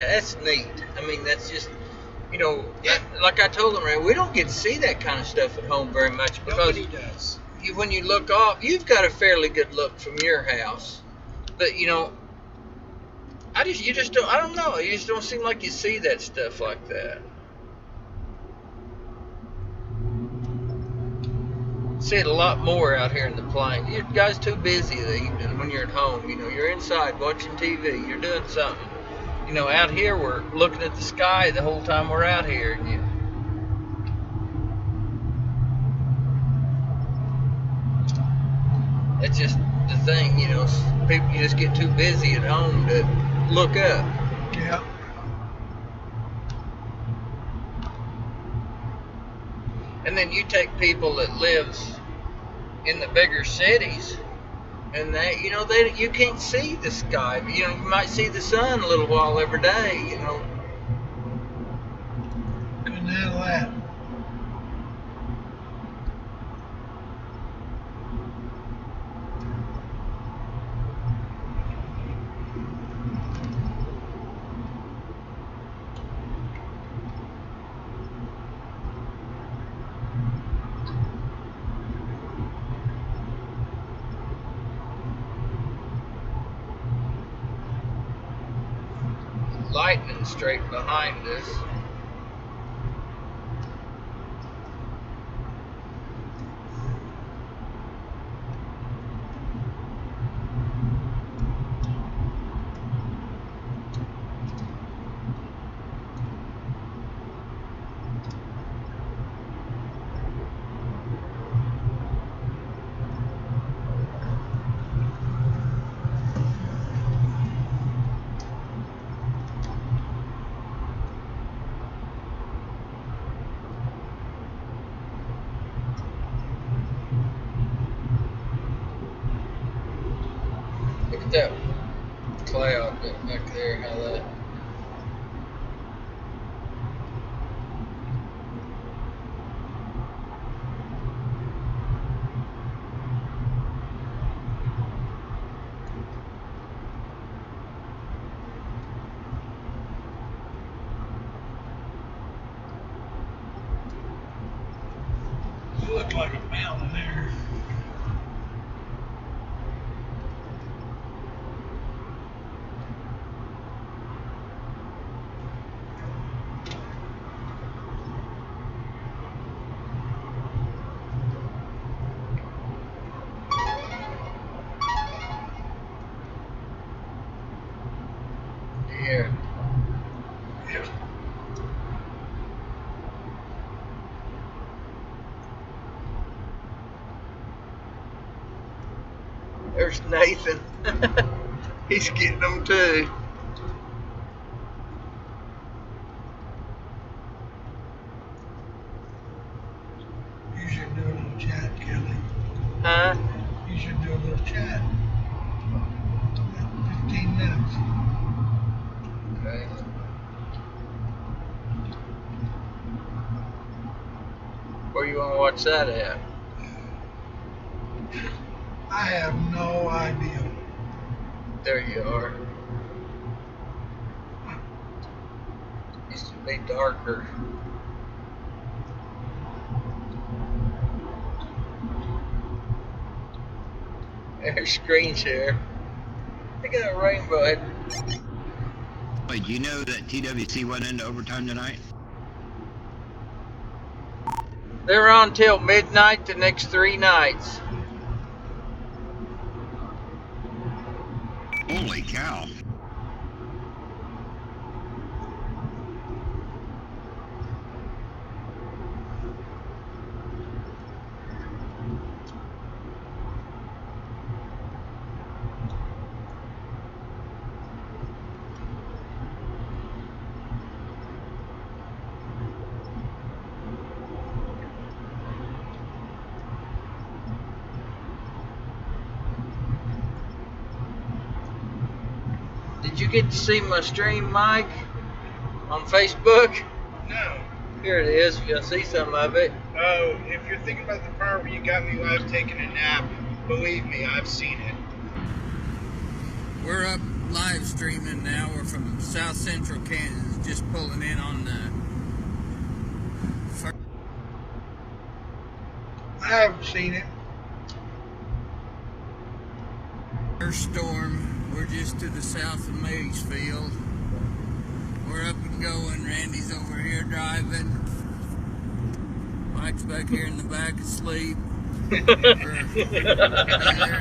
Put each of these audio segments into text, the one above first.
That's neat. I mean, that's just, like I told them, man, we don't get to see that kind of stuff at home very much because Nobody does. when you look off, you've got a fairly good look from your house, but you just don't. I don't know. You just don't seem like you see that stuff like that. See it a lot more out here in the plains. You guys too busy in the evening when you're at home. You're inside watching TV. You're doing something. Out here we're looking at the sky the whole time we're out here. That's just the thing. People you just get too busy at home to look up. Yeah. And then you take people that lives in the bigger cities, and you can't see the sky. You might see the sun a little while every day. Couldn't handle that. Lightning straight behind us. Look at that cloud back there. How that. You look like a mountain there. Yeah. Yeah. There's Nathan. He's getting them too. You should do a little chat, Kelly. Huh? You should do a little chat. 15 minutes. Okay. Where you want to watch that at? I have no idea. There you are. Used to be darker. There's screen share. Look at that rainbow. Wait, do you know that TWC went into overtime tonight? They're on till midnight the next 3 nights. Holy cow. Did you get to see my stream, Mike? On Facebook? No. Here it is. You'll see some of it. Oh, if you're thinking about the part where you got me live taking a nap, believe me, I've seen it. We're up live streaming now. We're from South Central Kansas, just pulling in on the I haven't seen it. first storm. We're just to the south of Marysfield. We're up and going. Randy's over here driving. Mike's back here in the back asleep. We're there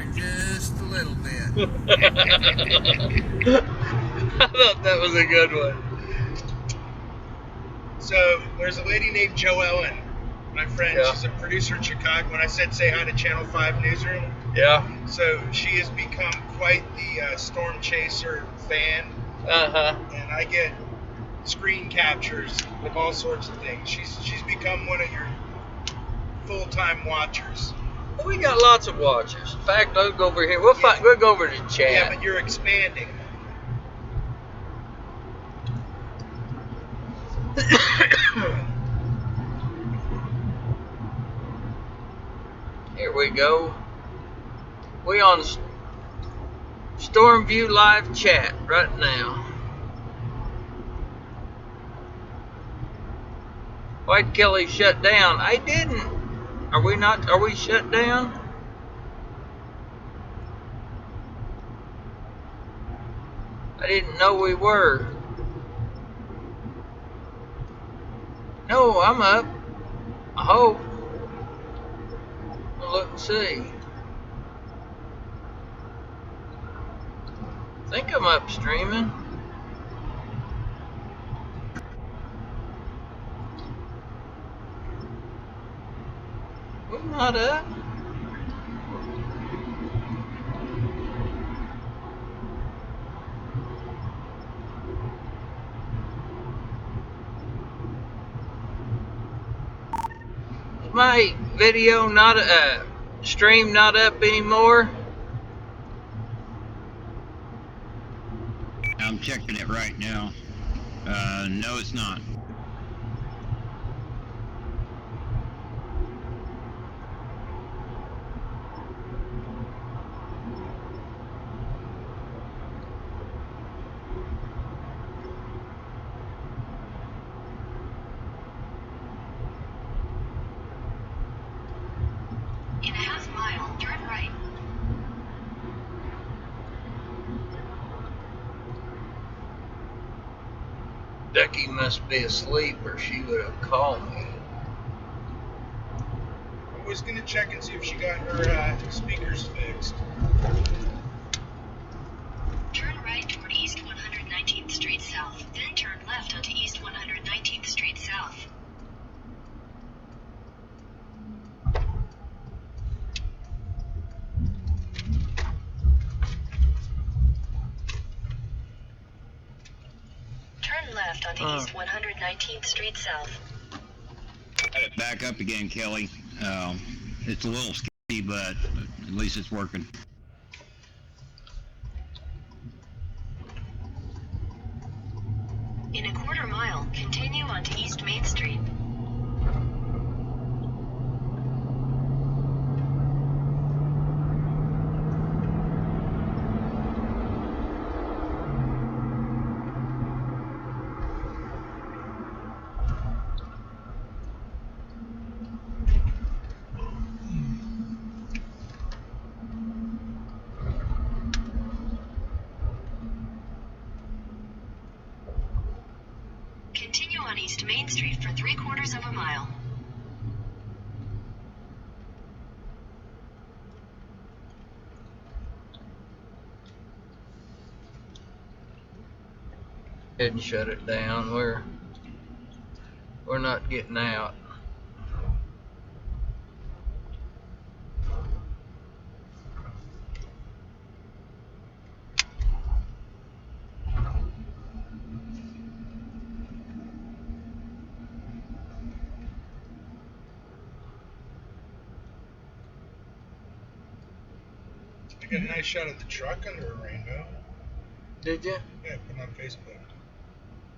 in just a little bit. I thought that was a good one. So there's a lady named Joellen, my friend. Yeah. She's a producer in Chicago. When I said say hi to Channel 5 Newsroom, Yeah. so she has become quite the Storm Chaser fan, and I get screen captures of all sorts of things. She's become one of your full-time watchers. Well, we got lots of watchers. In fact, I'll go over here. We'll go over to chat. Yeah, but you're expanding. Here we go. We on Stormview live chat right now. Why'd Kelly shut down? I didn't. Are we not? Are we shut down? I didn't know we were. No, I'm up. I hope. We'll look and see. I think I'm up streaming. We're not up. Is my video not stream not up anymore? I'm checking it right now. No, it's not. In a half mile, turn right. Ducky must be asleep or she would have called me. I was gonna check and see if she got her speakers fixed. Turn right toward East 119th Street South, then turn left onto East 119th Street South. Turn left onto East 119th Street South. Got it back up again, Kelly. It's a little sketchy, but at least it's working. In a quarter mile, continue onto East Main Street. Continue on East Main Street for 3/4 of a mile. Didn't shut it down. We're not getting out. I got a nice shot of the truck under a rainbow. Did you? Yeah, put it on Facebook.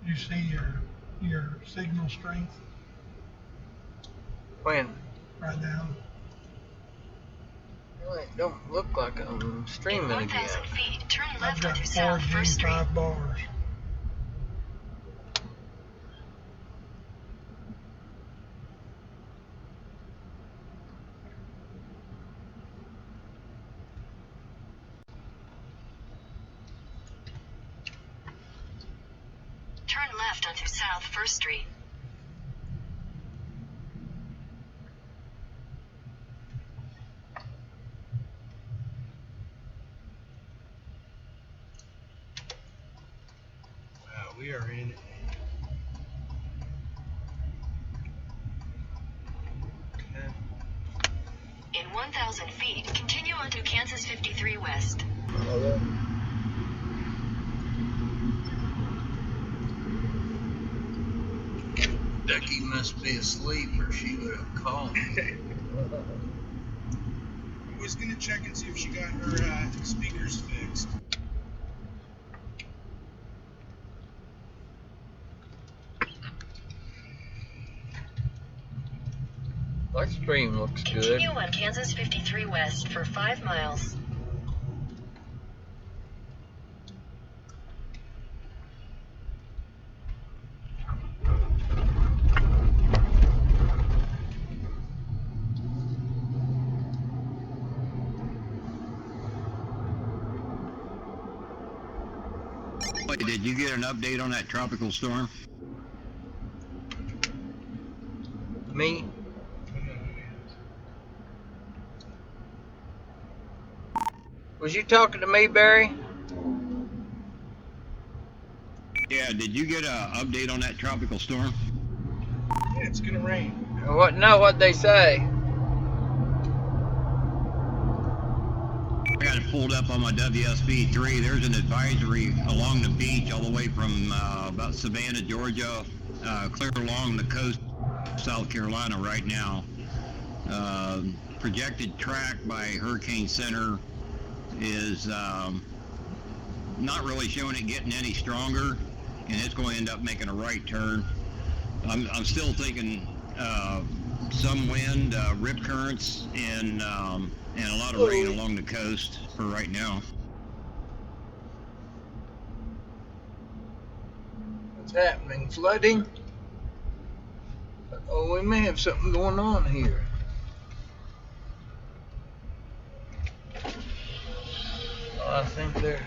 You see your signal strength When? right now. Well, it don't look like I'm streaming In again. 1,000 feet, turn I've left got onto South 4G, First Street. 5 bars. Turn left onto South First Street. Wow, we are in. Okay. In 1,000 feet, continue onto Kansas 53 West. Ducky must be asleep or she would have called me. I was gonna check and see if she got her speakers fixed. My stream looks good. Continue on Kansas 53 West for 5 miles. Wait, did you get an update on that tropical storm? Me? Was you talking to me, Barry? Yeah, did you get an update on that tropical storm? Yeah, it's gonna rain. What? No, what they say? I got it pulled up on my WSB3. There's an advisory along the beach all the way from about Savannah, Georgia, clear along the coast of South Carolina right now. Projected track by Hurricane Center is not really showing it getting any stronger, and it's going to end up making a right turn. I'm still thinking some wind, rip currents, and a lot of rain along the coast for right now. What's happening? Flooding? Oh, we may have something going on here. Oh, I think they're...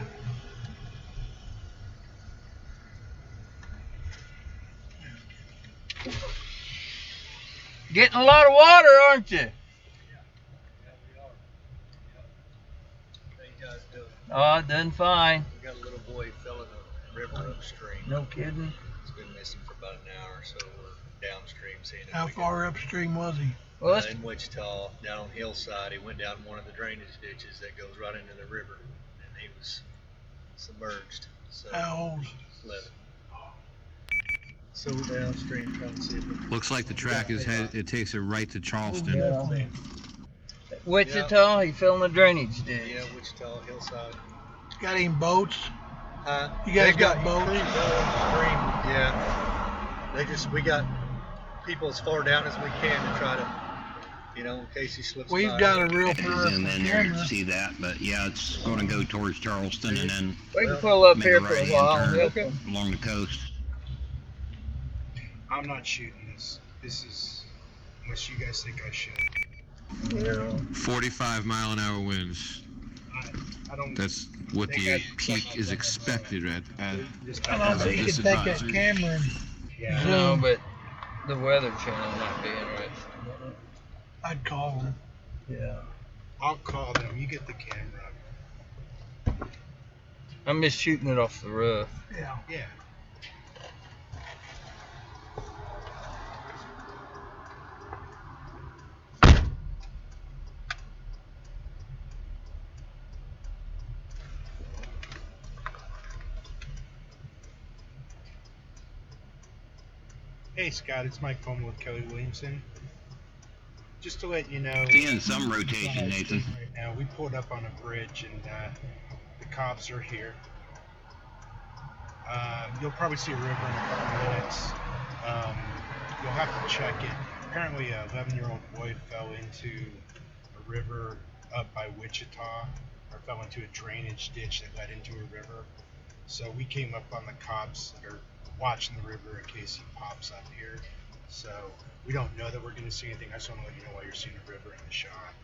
Getting a lot of water, aren't you? Oh, done fine. We got a little boy fell in the river upstream. No kidding. He's been missing for about an hour, so we're downstream seeing if How we far upstream was he? Well, let's... in Wichita, down on Hillside. He went down one of the drainage ditches that goes right into the river, and he was submerged. So How old? 11. So we're downstream trying to see if we Looks like the track is headed, it takes it right to Charleston. Yeah. Wichita, he fell in the drainage ditch. Yeah, Wichita, Hillside. Got any boats? You guys They've got boats? crews upstream. Yeah. We got people as far down as we can to try to, in case he slips We've by. got a real Zoom in there camera. to see that, but yeah, it's going to go towards Charleston and then We can pull up make here a for a right-hand while. turn along the coast. I'm not shooting this. This is unless you guys think I should. Yeah. 45-mile-an-hour winds. I don't. That's what the peak is expected at. I don't know if you could take that Disadvisory. camera and Yeah. No, but the Weather Channel might be interested. I'd call him. Yeah. I'll call them. You get the camera. I'm just shooting it off the roof. Yeah. Yeah. Hey Scott, it's Mike Coleman with Kelly Williamson. Just to let you know, Seeing some rotation, Nathan. right now we pulled up on a bridge and the cops are here. You'll probably see a river in a couple minutes. You'll have to check it. Apparently, an 11-year-old boy fell into a river up by Wichita, or fell into a drainage ditch that led into a river. So we came up on the cops that are watching the river in case he pops up here. So we don't know that we're going to see anything. I just want to let you know while you're seeing the river in the shot.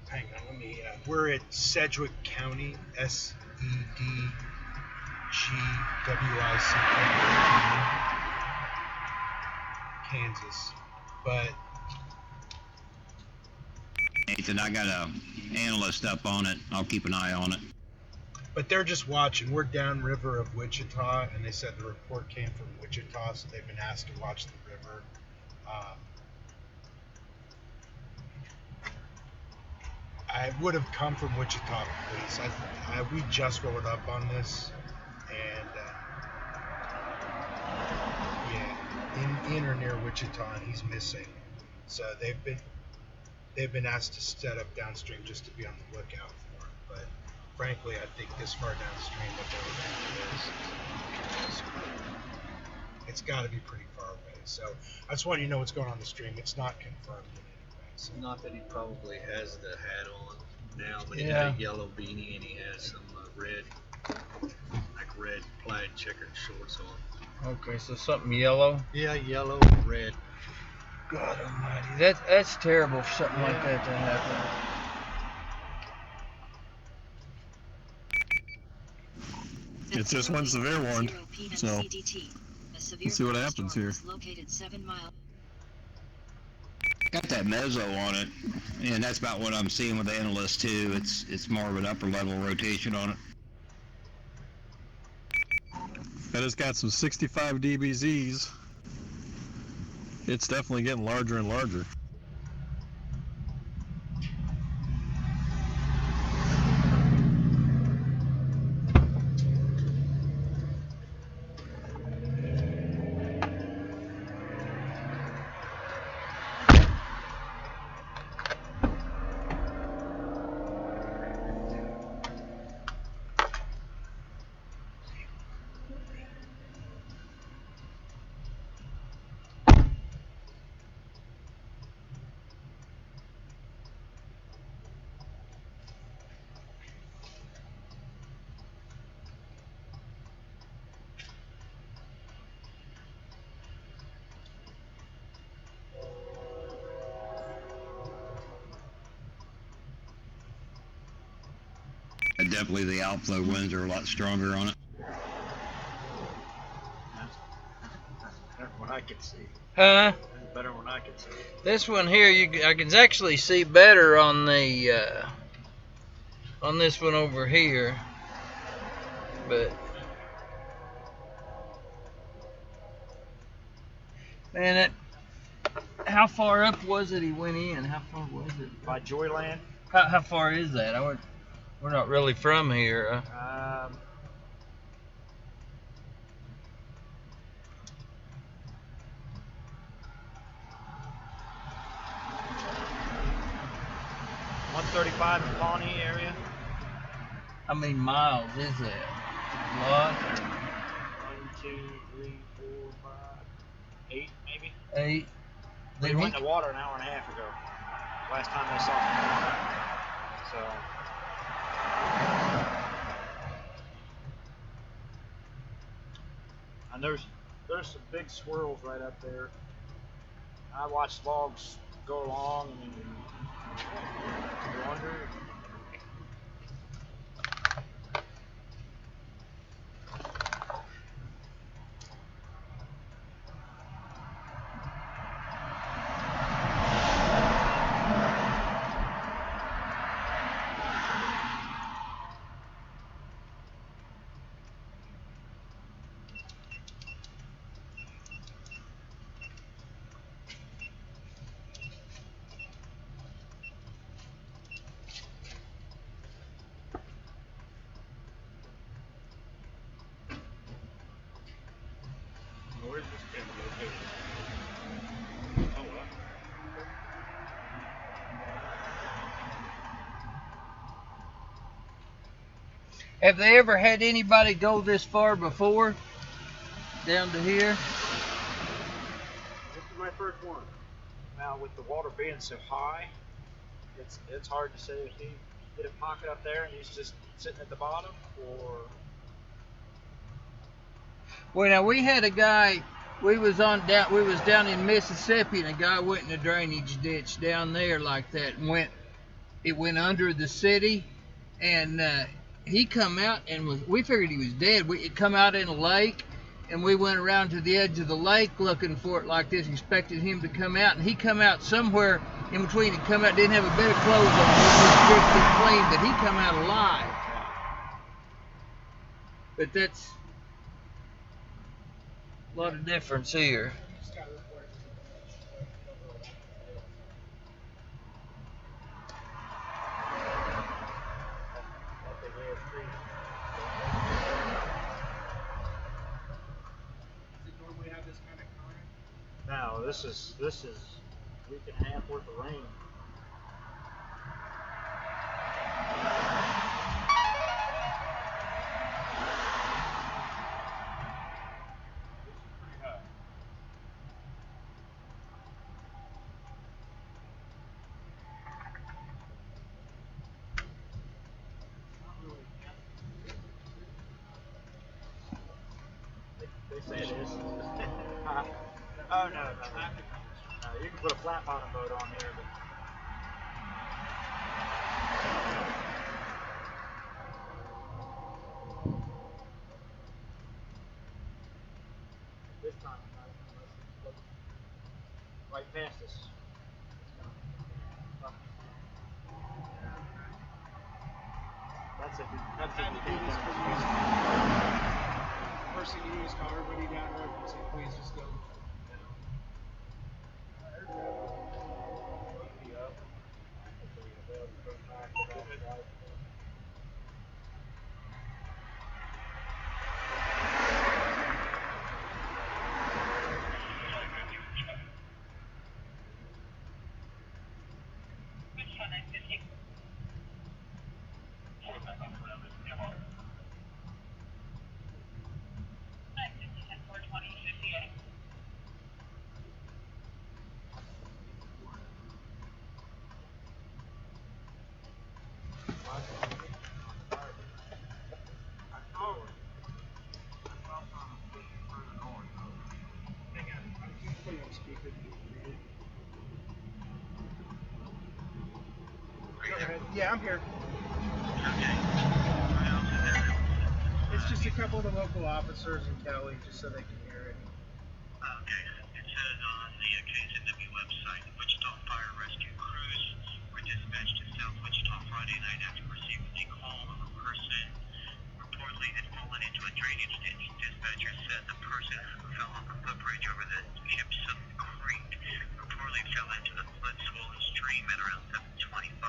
Hang on, let me. We're at Sedgwick County, Sedgwick, Kansas. But Nathan, I got a analyst up on it. I'll keep an eye on it. But they're just watching. We're downriver of Wichita, and they said the report came from Wichita, so they've been asked to watch the river. I would have come from Wichita police. We just rolled up on this, and in or near Wichita, and he's missing. So they've been asked to set up downstream just to be on the lookout for him. But frankly, I think this far downstream, what they were thinking is it's got to be pretty far away. So I just want you to know what's going on in the stream. It's not confirmed in any way. So. Not that he probably has the hat on now, but he had a yellow beanie and he has some red plaid checkered shorts on. Okay, so something yellow. Yeah, yellow and red. God Almighty, that's terrible for something like that to happen. It's just one severe warned, so let's see what happens here. Got that mezzo on it, and that's about what I'm seeing with the analyst too. It's more of an upper level rotation on it. That has got some 65 dBZs. It's definitely getting larger and larger. Definitely the outflow winds are a lot stronger on it. Better when I can see. Huh? Better when I can see. This one here, I can actually see better on the on this one over here, but man, how far up was it he went in? How far was it? By Joyland. How far is that? We're not really from here. 135 in Pawnee area. How many miles is that? A lot? 1, 2, 3, 4, 5, 8 maybe. 8. They went in the water an hour and a half ago. Last time they saw him. So. And there's some big swirls right up there. I watched logs go along and go under. Where's this camera located? Oh, wow. Have they ever had anybody go this far before? Down to here? This is my first one. Now with the water being so high, it's hard to say if he did a pocket up there and he's just sitting at the bottom, or. Well, now we had a guy. We was down in Mississippi, and a guy went in a drainage ditch down there like that, and it went under the city, and he come out and we figured he was dead. It come out in a lake, and we went around to the edge of the lake looking for it like this, expected him to come out, and he come out somewhere in between. He come out, didn't have a bit of clothes on, was stripped and clean, but he come out alive. But that's a lot of difference here. No, this is a week and a half worth of rain. They say it is. Oh, no. You can put a flat bottom boat on here, but. This time, right past us. That's a First thing you do is call everybody down road and say, please just go. Yeah, I'm here. It's just a couple of the local officers and Kelly, just so they can hear it. Okay. It says on the KZNW website, Wichita Fire Rescue crews were dispatched to South Wichita Friday night after receiving a call of a person reportedly had fallen into a drainage ditch. Dispatchers said the person who fell off the footbridge over the Gypsum Creek reportedly fell into the flood-swollen stream at around 7:25.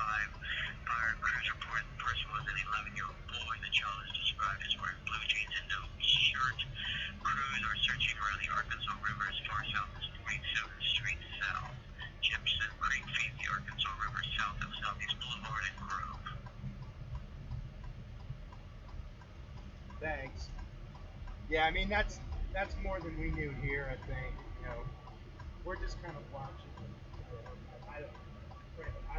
Fire crews reported the person was an 11-year-old boy. The child is described as wearing blue jeans and no shirt. Crews are searching around the Arkansas River as far south as 47th Street South. Gypsum Creek feeds the Arkansas River south of Southeast Boulevard and Grove. Thanks. Yeah, I mean that's more than we knew here. I think we're just kind of watching. I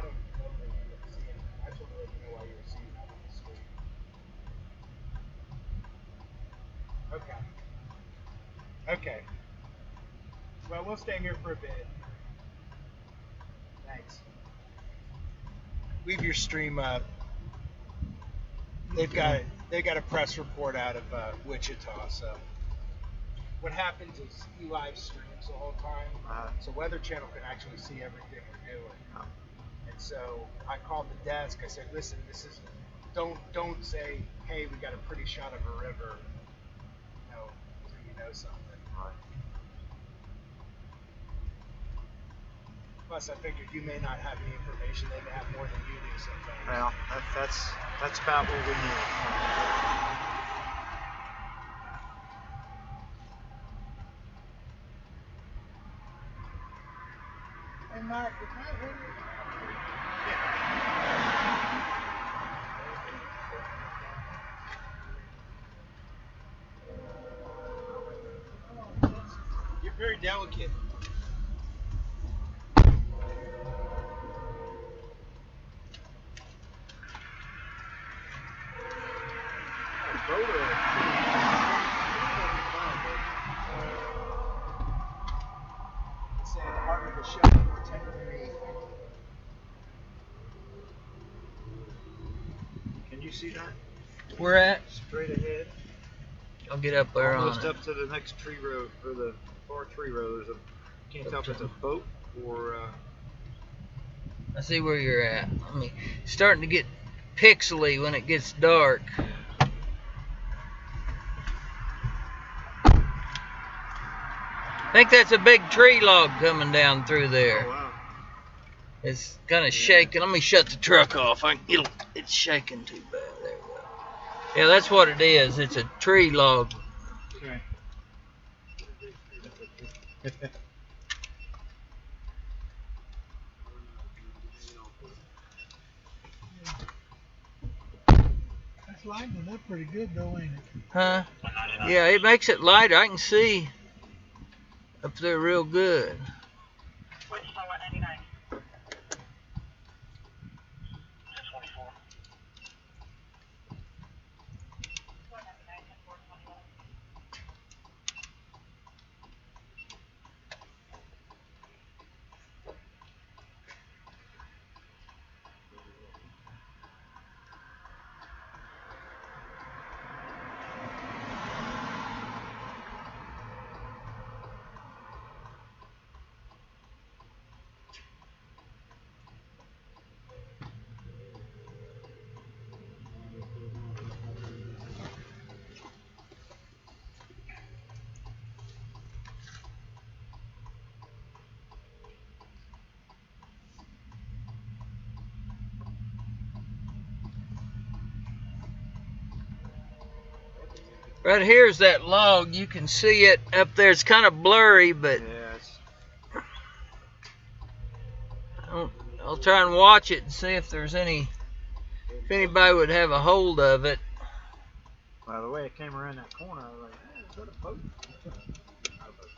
don't know that you were seeing. I just want to let you know why you were seeing that on the screen. Okay. Well, we'll stay here for a bit. Thanks. Leave your stream up. They've got a press report out of Wichita. So what happens is he live streams the whole time, so Weather Channel can actually see everything we're doing. And so I called the desk. I said, listen, this is don't say, hey, we got a pretty shot of a river, so you know something. Plus, I figured you may not have any information. They may have more than you do sometimes. Well, that's about what we need. Hey, Mark, you're very delicate. see that? Where at? Straight ahead. I'll get up there Almost on it. up to the next tree row, or the far tree row. There's a, can't tell if it's a boat or. I see where you're at. I mean, it's starting to get pixely when it gets dark. I think that's a big tree log coming down through there. Oh, wow. It's kind of shaking. Let me shut the truck off. It's shaking too bad. There we go. Yeah, that's what it is. It's a tree log. Okay. It's lightening up pretty good though, ain't it? Huh? Yeah, it makes it lighter. I can see up there real good. Wichita 199. 1024. Right here's that log. You can see it up there. It's kind of blurry, but Yeah, I'll try and watch it and see if there's if anybody would have a hold of it. by the way it came around that corner, I was like, hey, is that a boat? Not a boat.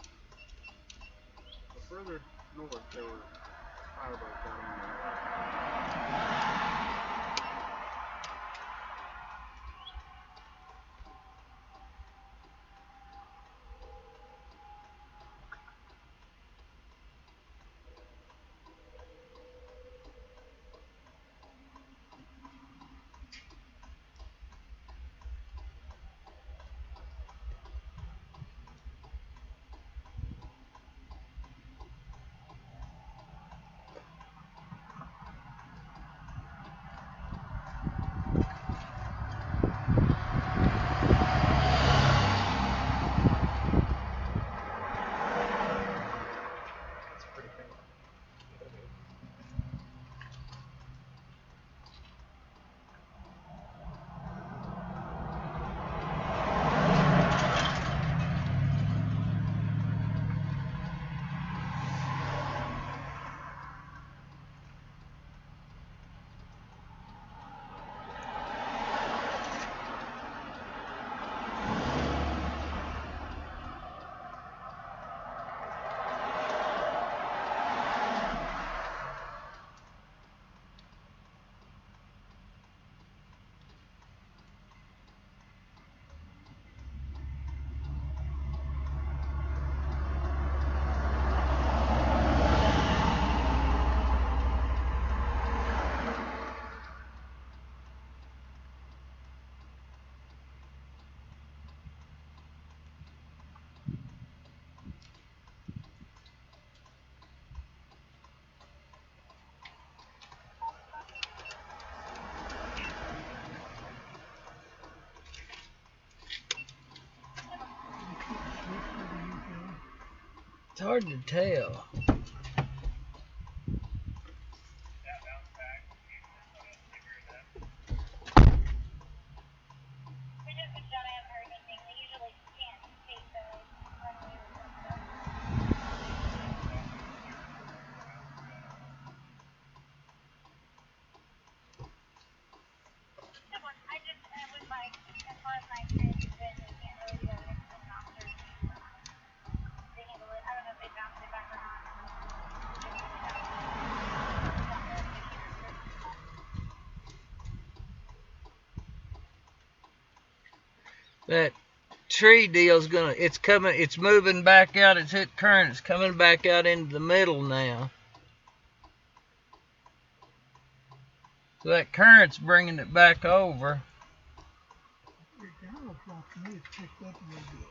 But further north, there were fireboats down in the It's hard to tell. That tree deal's it's moving back out. It's hit current. It's coming back out into the middle now. So that current's bringing it back over. looks like to me it's picked up a little bit.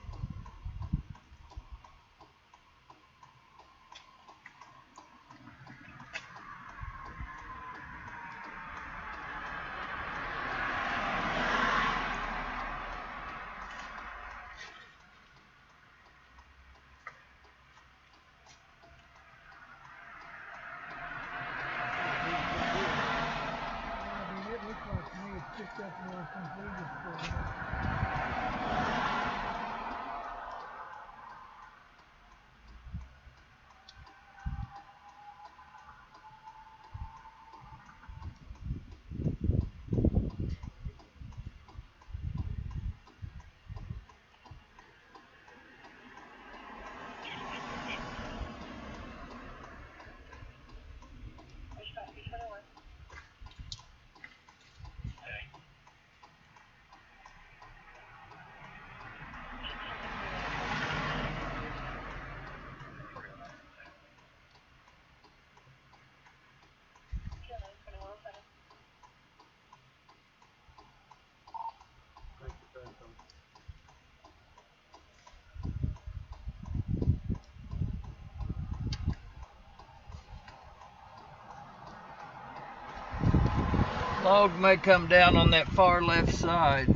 Picked up more since we just put it. Log may come down on that far left side.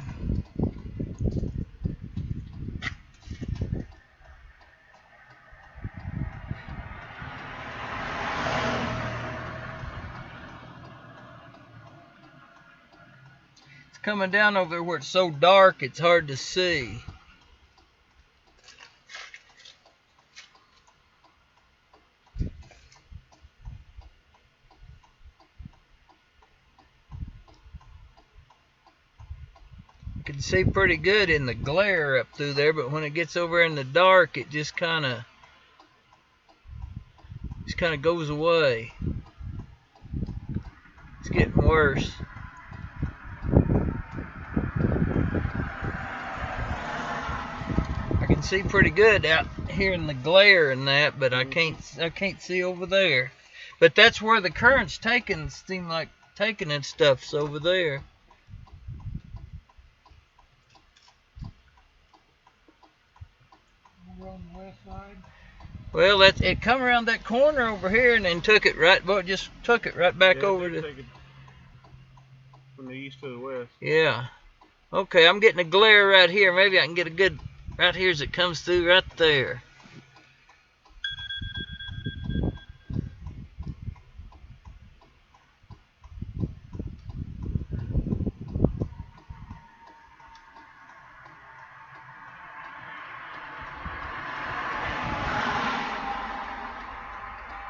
It's coming down over there where it's so dark it's hard to see. You can see pretty good in the glare up through there, but when it gets over in the dark, it just kind of goes away. It's getting worse. I can see pretty good out here in the glare and that, but I can't see over there. But that's where the current's taking, seem like taking and stuff's over there. On the west side. Well, it come around that corner over here and then took it right, well, just took it right back over to. Take it from the east to the west. Yeah. Okay, I'm getting a glare right here. Maybe I can get a good right here as it comes through right there.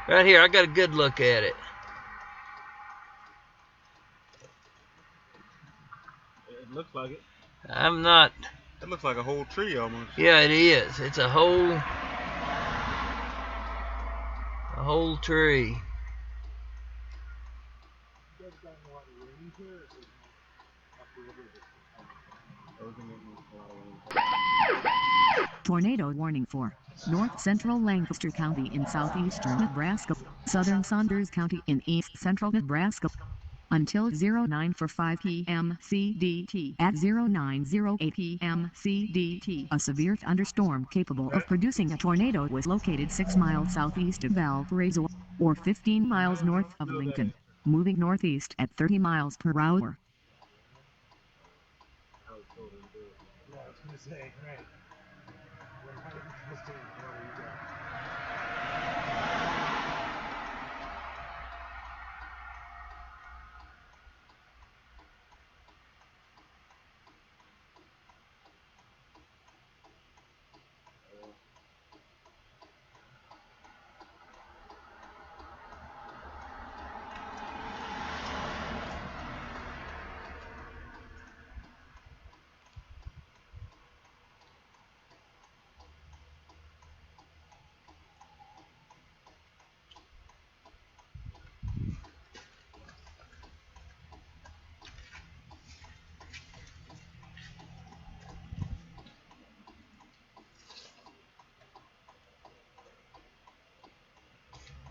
Right here, I got a good look at it. It looks like it. I'm not. It looks like a whole tree almost. Yeah, it is. It's a whole tree. Tornado warning for north central Lancaster County in southeastern Nebraska, southern Saunders County in east central Nebraska. Until 09:45 p.m. CDT. At 09:08 p.m. CDT, a severe thunderstorm capable of producing a tornado was located 6 miles southeast of Valparaiso, or 15 miles north of Lincoln, moving northeast at 30 miles per hour. Yeah, I was going to say, right.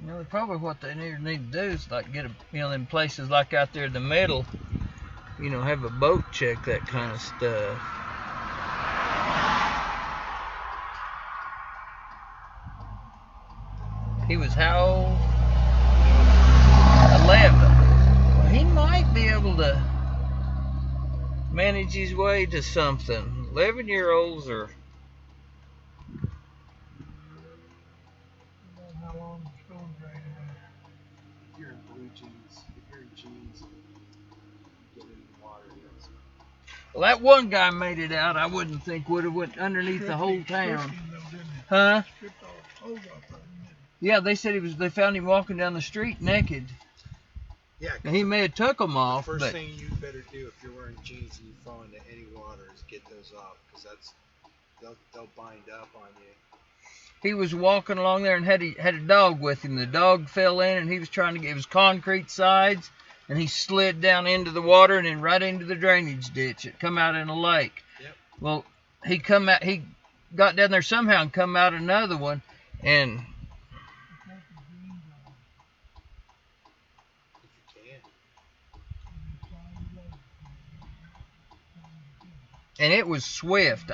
You know, probably what they need to do is like get in places like out there in the middle, have a boat check that kind of stuff. He was how old? 11. Well, he might be able to manage his way to something. 11-year-olds are... How long the storm's raining? If you're in blue jeans, if you're in jeans and you get in the water, that's... Well, that one guy made it out. I wouldn't think would have went underneath the whole town. Huh? Yeah, they said they found him walking down the street naked. Yeah. And he may have took them off. The first thing you better do if you're wearing jeans and you fall into any water is get those off, because they'll bind up on you. He was walking along there and had a dog with him. The dog fell in and he was trying to get his concrete sides, and he slid down into the water and then right into the drainage ditch. It come out in a lake. Yep. Well, he got down there somehow and come out another one, and it was swift.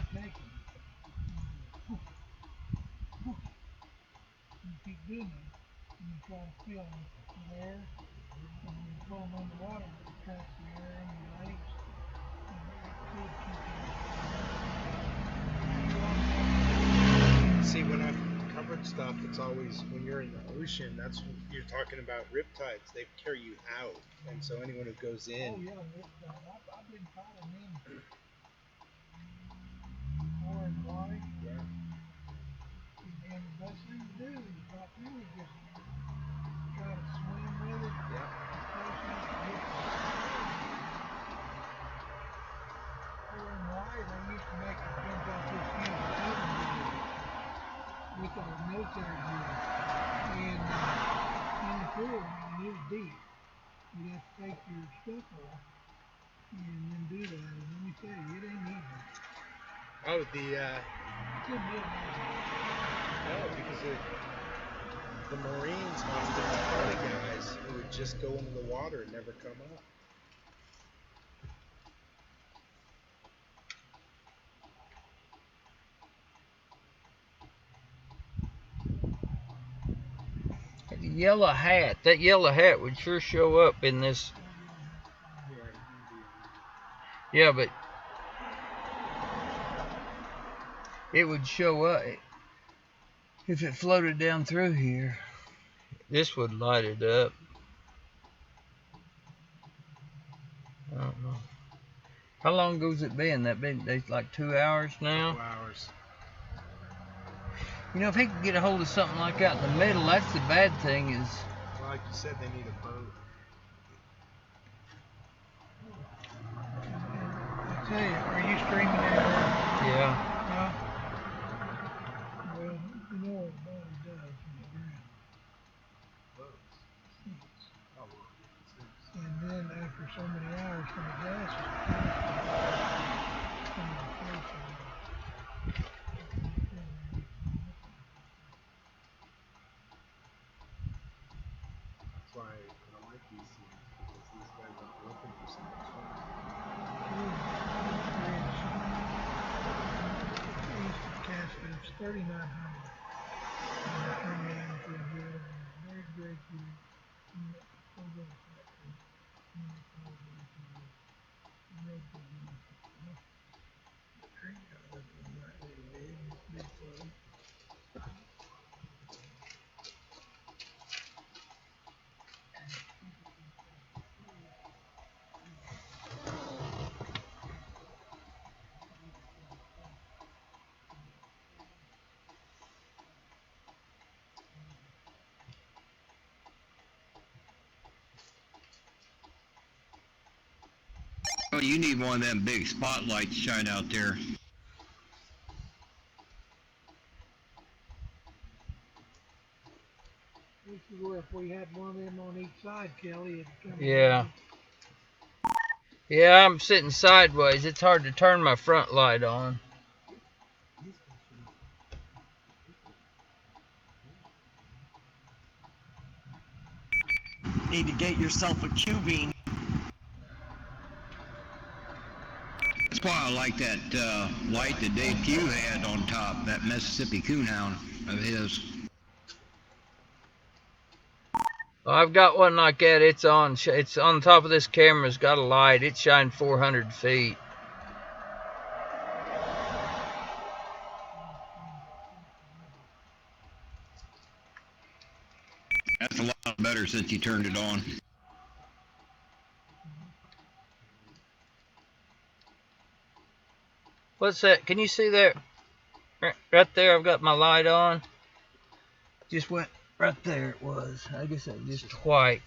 See, when I've covered stuff, it's always when you're in the ocean, that's when you're talking about riptides. They carry you out, and so anyone who goes in. Oh yeah, I've been caught in them. Far and wide. Yeah. And the best thing to do is not really just try to swim with it. Yeah. Far and wide, they used to make it depends on this huge oven with our military gear. And in the pool, it is deep. You have to take your stuff off and then do that. And let me tell you, it ain't easy. Oh, It could be amazing. No, because the Marines often are the guys who would just go into the water and never come up. Yellow hat. That yellow hat would sure show up in this. Yeah, but it would show up if it floated down through here. This would light it up. I don't know. How long ago's it been? That's like 2 hours now? 2 hours. You know, if he could get a hold of something like that in the middle, that's the bad thing is... Well, like you said, they need a boat. I tell you, are you streaming anywhere? Yeah. No? Well, you know what a body does in the ground. And then after so many hours from the gas, That's why I like these scenes, because these guys are looking for something. It's 3,900. Very, very good. Oh, you need one of them big spotlights shine out there. This is where if we had one of them on each side, Kelly, it'd come. Yeah. Yeah, I'm sitting sideways. It's hard to turn my front light on. Need to get yourself a Q-beam. That's why I like that light that Dave Pugh had on top, that Mississippi coonhound of his. I've got one like that. It's on top of this camera. It's got a light. It's shined 400 feet. That's a lot better since you turned it on. What's that? Can you see there? Right there, I've got my light on. Just went right there. It was. I guess it was just white.